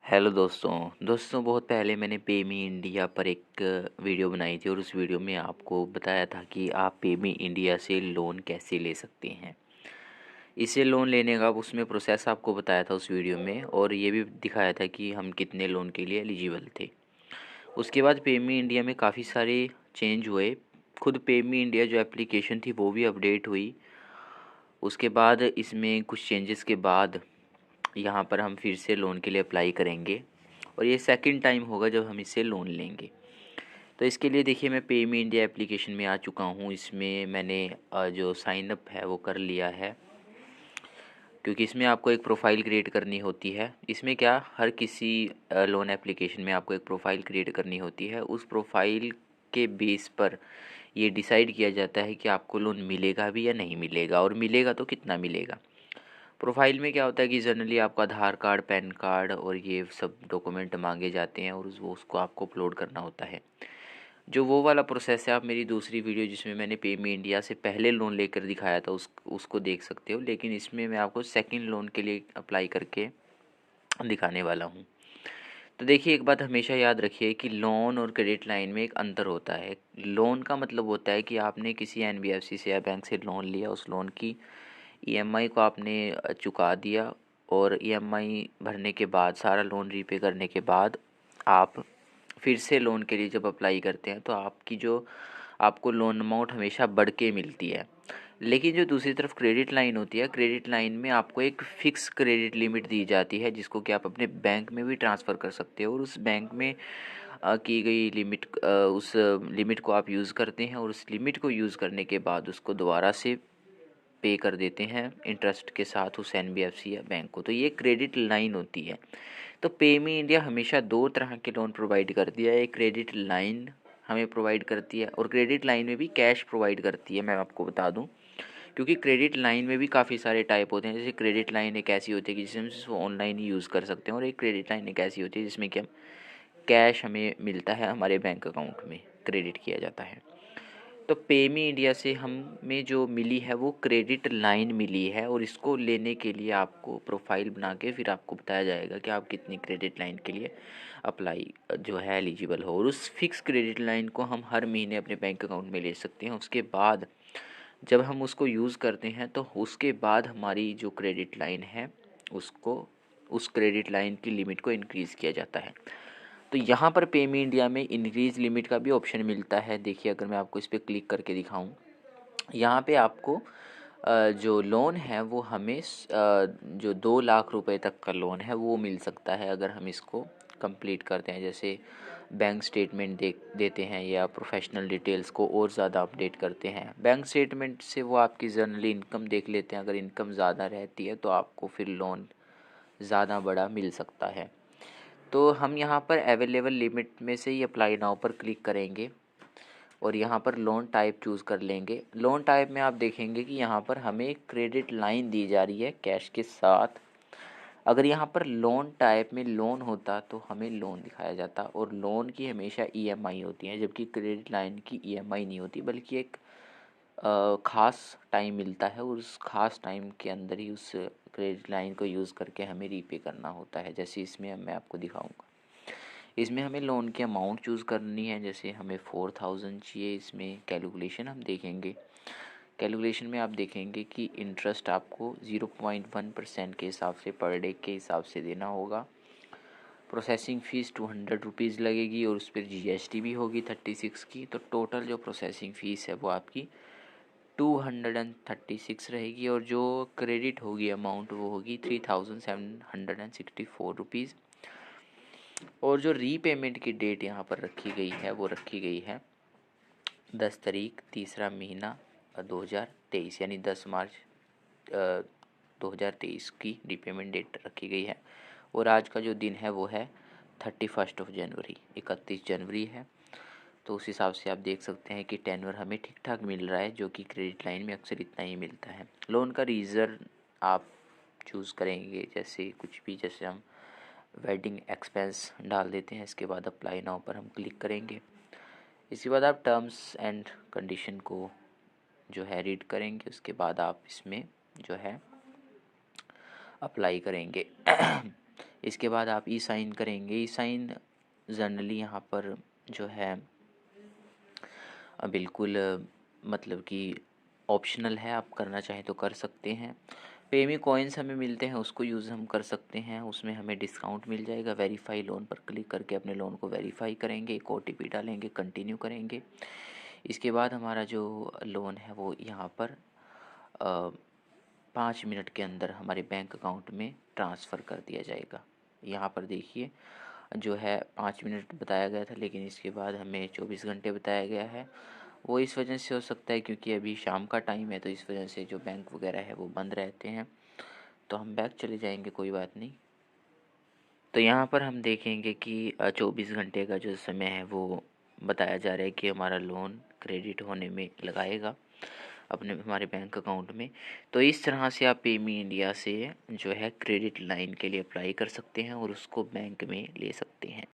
Hello दोस्तों बहुत पहले मैंने पेमी इंडिया पर एक वीडियो बनाई थी और उस वीडियो में आपको बताया था कि आप पेमी इंडिया से लोन कैसे ले सकते हैं। इसे लोन लेने का उसमें प्रोसेस आपको बताया था उस वीडियो में, और ये भी दिखाया था कि हम कितने लोन के लिए एलिजिबल थे। उसके बाद पेमी इंडिया में काफ़ी सारे चेंज हुए। खुद पेमी इंडिया जो एप्लीकेशन थी वो भी अपडेट हुई। उसके बाद इसमें कुछ चेंजेस के बाद यहाँ पर हम फिर से लोन के लिए अप्लाई करेंगे, और ये सेकंड टाइम होगा जब हम इससे लोन लेंगे। तो इसके लिए देखिए, मैं पेमी इंडिया एप्लीकेशन में आ चुका हूँ। इसमें मैंने जो साइन अप है वो कर लिया है, क्योंकि इसमें आपको एक प्रोफाइल क्रिएट करनी होती है। इसमें क्या, हर किसी लोन एप्लीकेशन में आपको एक प्रोफाइल क्रिएट करनी होती है। उस प्रोफाइल के बेस पर ये डिसाइड किया जाता है कि आपको लोन मिलेगा भी या नहीं मिलेगा, और मिलेगा तो कितना मिलेगा। प्रोफाइल में क्या होता है कि जनरली आपका आधार कार्ड, पैन कार्ड और ये सब डॉक्यूमेंट मांगे जाते हैं, और उसको आपको अपलोड करना होता है। जो वो वाला प्रोसेस है, आप मेरी दूसरी वीडियो जिसमें मैंने पेमी इंडिया से पहले लोन लेकर दिखाया था उसको देख सकते हो, लेकिन इसमें मैं आपको सेकंड लोन के लिए अप्लाई करके दिखाने वाला हूँ। तो देखिए, एक बात हमेशा याद रखिए कि लोन और क्रेडिट लाइन में एक अंतर होता है। लोन का मतलब होता है कि आपने किसी एनबीएफसी से या बैंक से लोन लिया, उस लोन की ईएमआई को आपने चुका दिया, और ईएमआई भरने के बाद, सारा लोन रीपे करने के बाद, आप फिर से लोन के लिए जब अप्लाई करते हैं तो आपकी जो आपको लोन अमाउंट हमेशा बढ़ के मिलती है। लेकिन जो दूसरी तरफ क्रेडिट लाइन होती है, क्रेडिट लाइन में आपको एक फ़िक्स क्रेडिट लिमिट दी जाती है, जिसको कि आप अपने बैंक में भी ट्रांसफ़र कर सकते हो, और उस बैंक में की गई लिमिट, उस लिमिट को आप यूज़ करते हैं, और उस लिमिट को यूज़ करने के बाद उसको दोबारा से पे कर देते हैं इंटरेस्ट के साथ उस एनबीएफसी या बैंक को। तो ये क्रेडिट लाइन होती है। तो पेमी इंडिया हमेशा दो तरह के लोन प्रोवाइड करती है। एक क्रेडिट लाइन हमें प्रोवाइड करती है, और क्रेडिट लाइन में भी कैश प्रोवाइड करती है। मैं आपको बता दूं, क्योंकि क्रेडिट लाइन में भी काफ़ी सारे टाइप होते हैं। जैसे क्रेडिट लाइन एक ऐसी होती है कि जिसमें हम सिर्फ ऑनलाइन ही यूज़ कर सकते हैं, और एक क्रेडिट लाइन एक ऐसी होती है जिसमें कि हम कैश हमें मिलता है, हमारे बैंक अकाउंट में क्रेडिट किया जाता है। तो पेमी इंडिया से हमें जो मिली है वो क्रेडिट लाइन मिली है, और इसको लेने के लिए आपको प्रोफाइल बना के फिर आपको बताया जाएगा कि आप कितनी क्रेडिट लाइन के लिए अप्लाई जो है एलिजिबल हो, और उस फिक्स क्रेडिट लाइन को हम हर महीने अपने बैंक अकाउंट में ले सकते हैं। उसके बाद जब हम उसको यूज़ करते हैं तो उसके बाद हमारी जो क्रेडिट लाइन है उसको, उस क्रेडिट लाइन की लिमिट को इंक्रीज़ किया जाता है। तो यहाँ पर पेमी इंडिया में इंक्रीज लिमिट का भी ऑप्शन मिलता है। देखिए, अगर मैं आपको इस पर क्लिक करके दिखाऊं, यहाँ पे आपको जो लोन है वो हमें जो 2 लाख रुपए तक का लोन है वो मिल सकता है, अगर हम इसको कंप्लीट करते हैं। जैसे बैंक स्टेटमेंट देते हैं, या प्रोफेशनल डिटेल्स को और ज़्यादा अपडेट करते हैं। बैंक स्टेटमेंट से वो आपकी जनरली इनकम देख लेते हैं। अगर इनकम ज़्यादा रहती है तो आपको फिर लोन ज़्यादा बड़ा मिल सकता है। तो हम यहाँ पर अवेलेबल लिमिट में से ही अप्लाई नाउ पर क्लिक करेंगे, और यहाँ पर लोन टाइप चूज़ कर लेंगे। लोन टाइप में आप देखेंगे कि यहाँ पर हमें क्रेडिट लाइन दी जा रही है कैश के साथ। अगर यहाँ पर लोन टाइप में लोन होता तो हमें लोन दिखाया जाता, और लोन की हमेशा ईएमआई होती है, जबकि क्रेडिट लाइन की ईएमआई नहीं होती, बल्कि एक ख़ास टाइम मिलता है, और उस ख़ास टाइम के अंदर ही उस क्रेडिट लाइन को यूज़ करके हमें रीपे करना होता है। जैसे इसमें मैं आपको दिखाऊंगा, इसमें हमें लोन की अमाउंट चूज़ करनी है। जैसे हमें 4000 चाहिए। इसमें कैलकुलेशन हम देखेंगे। कैलकुलेशन में आप देखेंगे कि इंटरेस्ट आपको 0.1% के हिसाब से पर डे के हिसाब से देना होगा। प्रोसेसिंग फ़ीस 200 रुपीज़ लगेगी, और उस पर जीएसटी भी होगी 36 की। तो टोटल जो प्रोसेसिंग फ़ीस है वो आपकी 236 रहेगी, और जो क्रेडिट होगी अमाउंट वो होगी 3764 रुपीज़। और जो रीपेमेंट की डेट यहाँ पर रखी गई है वो रखी गई है 10 तारीख तीसरा महीना 2023, यानी 10 मार्च 2023 की रीपेमेंट डेट रखी गई है। और आज का जो दिन है वो है 31 जनवरी, 31 जनवरी है। तो उस हिसाब से आप देख सकते हैं कि टेन्योर हमें ठीक ठाक मिल रहा है, जो कि क्रेडिट लाइन में अक्सर इतना ही मिलता है। लोन का रीज़न आप चूज़ करेंगे, जैसे कुछ भी, जैसे हम वेडिंग एक्सपेंस डाल देते हैं। इसके बाद अप्लाई नाउ पर हम क्लिक करेंगे। इसके बाद आप टर्म्स एंड कंडीशन को जो है रीड करेंगे। उसके बाद आप इसमें जो है अप्लाई करेंगे। इसके बाद आप ई साइन करेंगे। ई साइन जनरली यहाँ पर जो है बिल्कुल मतलब कि ऑप्शनल है, आप करना चाहें तो कर सकते हैं। पेमी कॉइन्स हमें मिलते हैं, उसको यूज़ हम कर सकते हैं, उसमें हमें डिस्काउंट मिल जाएगा। वेरीफाई लोन पर क्लिक करके अपने लोन को वेरीफाई करेंगे, एक OTP डालेंगे, कंटिन्यू करेंगे। इसके बाद हमारा जो लोन है वो यहाँ पर 5 मिनट के अंदर हमारे बैंक अकाउंट में ट्रांसफ़र कर दिया जाएगा। यहाँ पर देखिए जो है 5 मिनट बताया गया था, लेकिन इसके बाद हमें 24 घंटे बताया गया है। वो इस वजह से हो सकता है क्योंकि अभी शाम का टाइम है, तो इस वजह से जो बैंक वगैरह है वो बंद रहते हैं। तो हम बैक चले जाएंगे, कोई बात नहीं। तो यहाँ पर हम देखेंगे कि 24 घंटे का जो समय है वो बताया जा रहा है कि हमारा लोन क्रेडिट होने में लगाएगा अपने हमारे बैंक अकाउंट में। तो इस तरह से आप पेमी इंडिया से जो है क्रेडिट लाइन के लिए अप्लाई कर सकते हैं और उसको बैंक में ले सकते हैं।